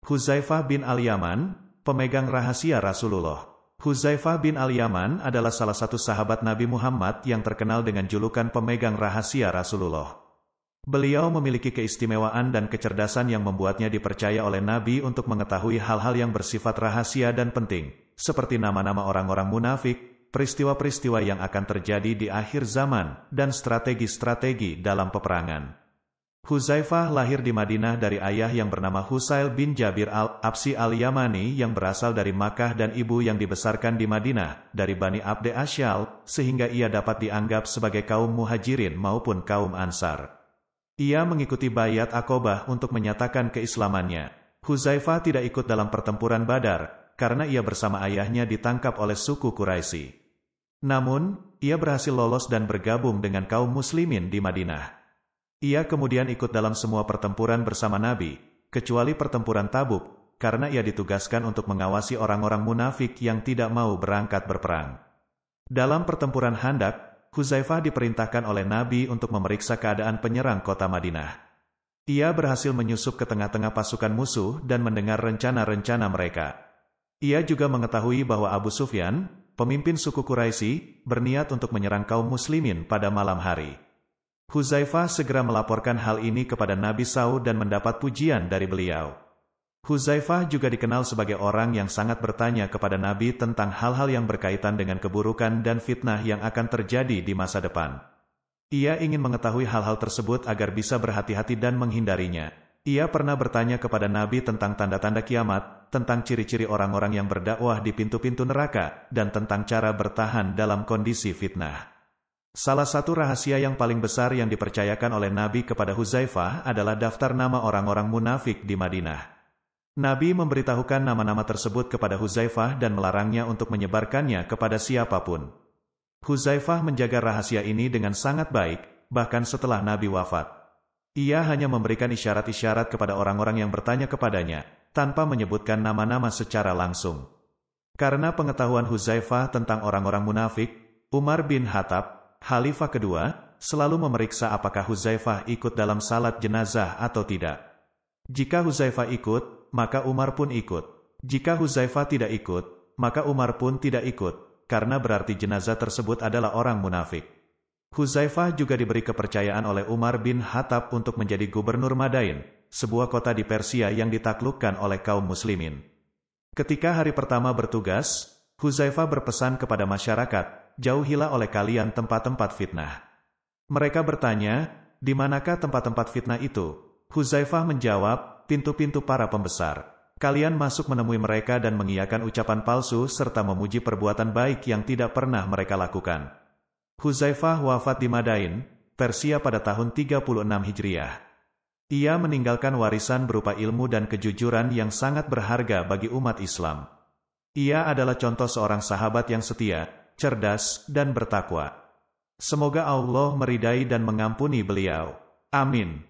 Hudzaifah bin Al-Yaman, pemegang rahasia Rasulullah. Hudzaifah bin Al-Yaman adalah salah satu sahabat Nabi Muhammad yang terkenal dengan julukan pemegang rahasia Rasulullah. Beliau memiliki keistimewaan dan kecerdasan yang membuatnya dipercaya oleh Nabi untuk mengetahui hal-hal yang bersifat rahasia dan penting, seperti nama-nama orang-orang munafik, peristiwa-peristiwa yang akan terjadi di akhir zaman, dan strategi-strategi dalam peperangan. Hudzaifah lahir di Madinah dari ayah yang bernama Husail bin Jabir al-Absi al-Yamani yang berasal dari Makkah dan ibu yang dibesarkan di Madinah, dari Bani Abd Asyal, sehingga ia dapat dianggap sebagai kaum muhajirin maupun kaum ansar. Ia mengikuti Baiat Aqobah untuk menyatakan keislamannya. Hudzaifah tidak ikut dalam pertempuran Badar, karena ia bersama ayahnya ditangkap oleh suku Quraisy. Namun, ia berhasil lolos dan bergabung dengan kaum muslimin di Madinah. Ia kemudian ikut dalam semua pertempuran bersama Nabi, kecuali pertempuran Tabuk, karena ia ditugaskan untuk mengawasi orang-orang munafik yang tidak mau berangkat berperang. Dalam pertempuran Handak, Hudzaifah diperintahkan oleh Nabi untuk memeriksa keadaan penyerang kota Madinah. Ia berhasil menyusup ke tengah-tengah pasukan musuh dan mendengar rencana-rencana mereka. Ia juga mengetahui bahwa Abu Sufyan, pemimpin suku Quraisy, berniat untuk menyerang kaum muslimin pada malam hari. Hudzaifah segera melaporkan hal ini kepada Nabi SAW dan mendapat pujian dari beliau. Hudzaifah juga dikenal sebagai orang yang sangat bertanya kepada Nabi tentang hal-hal yang berkaitan dengan keburukan dan fitnah yang akan terjadi di masa depan. Ia ingin mengetahui hal-hal tersebut agar bisa berhati-hati dan menghindarinya. Ia pernah bertanya kepada Nabi tentang tanda-tanda kiamat, tentang ciri-ciri orang-orang yang berdakwah di pintu-pintu neraka, dan tentang cara bertahan dalam kondisi fitnah. Salah satu rahasia yang paling besar yang dipercayakan oleh Nabi kepada Hudzaifah adalah daftar nama orang-orang munafik di Madinah. Nabi memberitahukan nama-nama tersebut kepada Hudzaifah dan melarangnya untuk menyebarkannya kepada siapapun. Hudzaifah menjaga rahasia ini dengan sangat baik, bahkan setelah Nabi wafat. Ia hanya memberikan isyarat-isyarat kepada orang-orang yang bertanya kepadanya, tanpa menyebutkan nama-nama secara langsung. Karena pengetahuan Hudzaifah tentang orang-orang munafik, Umar bin Khattab, Khalifah kedua, selalu memeriksa apakah Hudzaifah ikut dalam salat jenazah atau tidak. Jika Hudzaifah ikut, maka Umar pun ikut. Jika Hudzaifah tidak ikut, maka Umar pun tidak ikut, karena berarti jenazah tersebut adalah orang munafik. Hudzaifah juga diberi kepercayaan oleh Umar bin Khattab untuk menjadi gubernur Madain, sebuah kota di Persia yang ditaklukkan oleh kaum muslimin. Ketika hari pertama bertugas, Hudzaifah berpesan kepada masyarakat, jauhilah oleh kalian tempat-tempat fitnah. Mereka bertanya, di manakah tempat-tempat fitnah itu? Hudzaifah menjawab, pintu-pintu para pembesar. Kalian masuk menemui mereka dan mengiyakan ucapan palsu serta memuji perbuatan baik yang tidak pernah mereka lakukan. Hudzaifah wafat di Madain, Persia pada tahun 36 Hijriah. Ia meninggalkan warisan berupa ilmu dan kejujuran yang sangat berharga bagi umat Islam. Ia adalah contoh seorang sahabat yang setia, cerdas, dan bertakwa. Semoga Allah meridai dan mengampuni beliau. Amin.